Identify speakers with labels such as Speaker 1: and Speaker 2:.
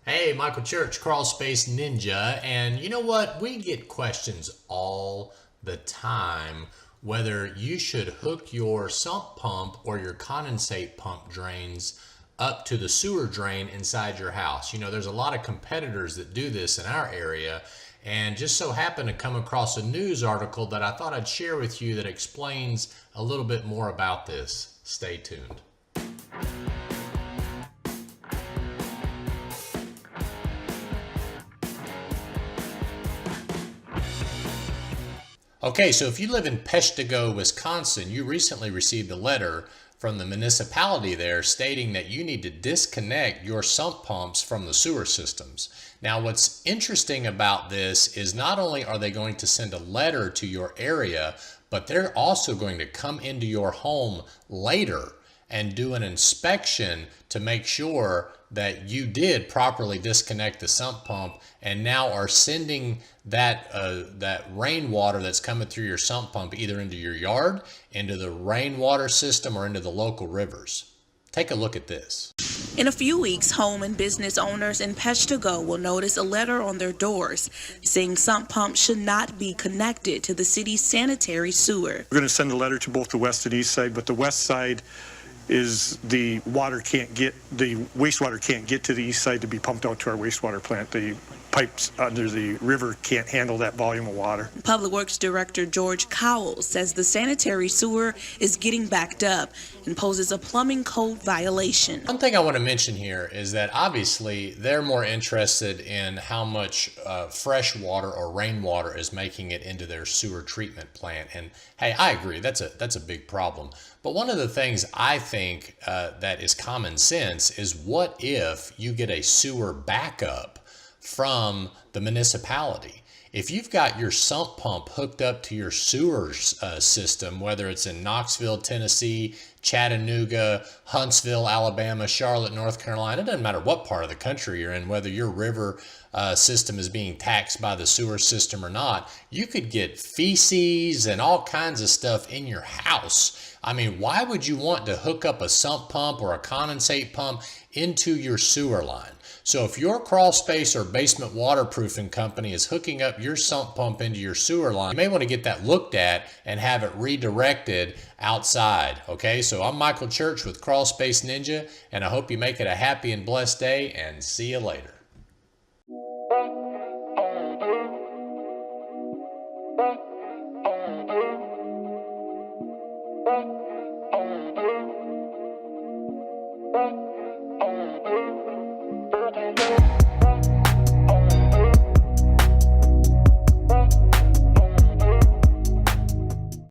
Speaker 1: Hey, Michael Church, Crawl Space Ninja. And you know what? We get questions all the time whether you should hook your sump pump or your condensate pump drains up to the sewer drain inside your house. You know, there's a lot of competitors that do this in our area, and just so happened to come across a news article that I thought I'd share with you that explains a little bit more about this. Stay tuned. Okay, so if you live in Peshtigo, Wisconsin, you recently received a letter from the municipality there stating that you need to disconnect your sump pumps from the sewer systems. Now, what's interesting about this is not only are they going to send a letter to your area, but they're also going to come into your home later and do an inspection to make sure that you did properly disconnect the sump pump and now are sending that rainwater that's coming through your sump pump either into your yard, into the rainwater system, or into the local rivers. Take a look at this.
Speaker 2: In a few weeks, home and business owners in Peshtigo will notice a letter on their doors saying sump pumps should not be connected to the city's sanitary sewer.
Speaker 3: We're going to send a letter to both the west and east side, but the west side is the wastewater can't get to the east side to be pumped out to our wastewater plant. The pipes under the river can't handle that volume of water.
Speaker 2: Public Works Director George Cowell says the sanitary sewer is getting backed up and poses a plumbing code violation.
Speaker 1: One thing I want to mention here is that obviously they're more interested in how much fresh water or rainwater is making it into their sewer treatment plant. And hey, I agree, that's a big problem. But one of the things I think that is common sense is, what if you get a sewer backup from the municipality? If you've got your sump pump hooked up to your sewer system, whether it's in Knoxville, Tennessee, Chattanooga, Huntsville, Alabama, Charlotte, North Carolina, it doesn't matter what part of the country you're in, whether your river system is being taxed by the sewer system or not, you could get feces and all kinds of stuff in your house. I mean, why would you want to hook up a sump pump or a condensate pump into your sewer line? So if your crawl space or basement waterproofing company is hooking up your sump pump into your sewer line, you may want to get that looked at and have it redirected outside. Okay, so I'm Michael Church with Crawl Space Ninja, and I hope you make it a happy and blessed day, and see you later.
Speaker 4: Thank you.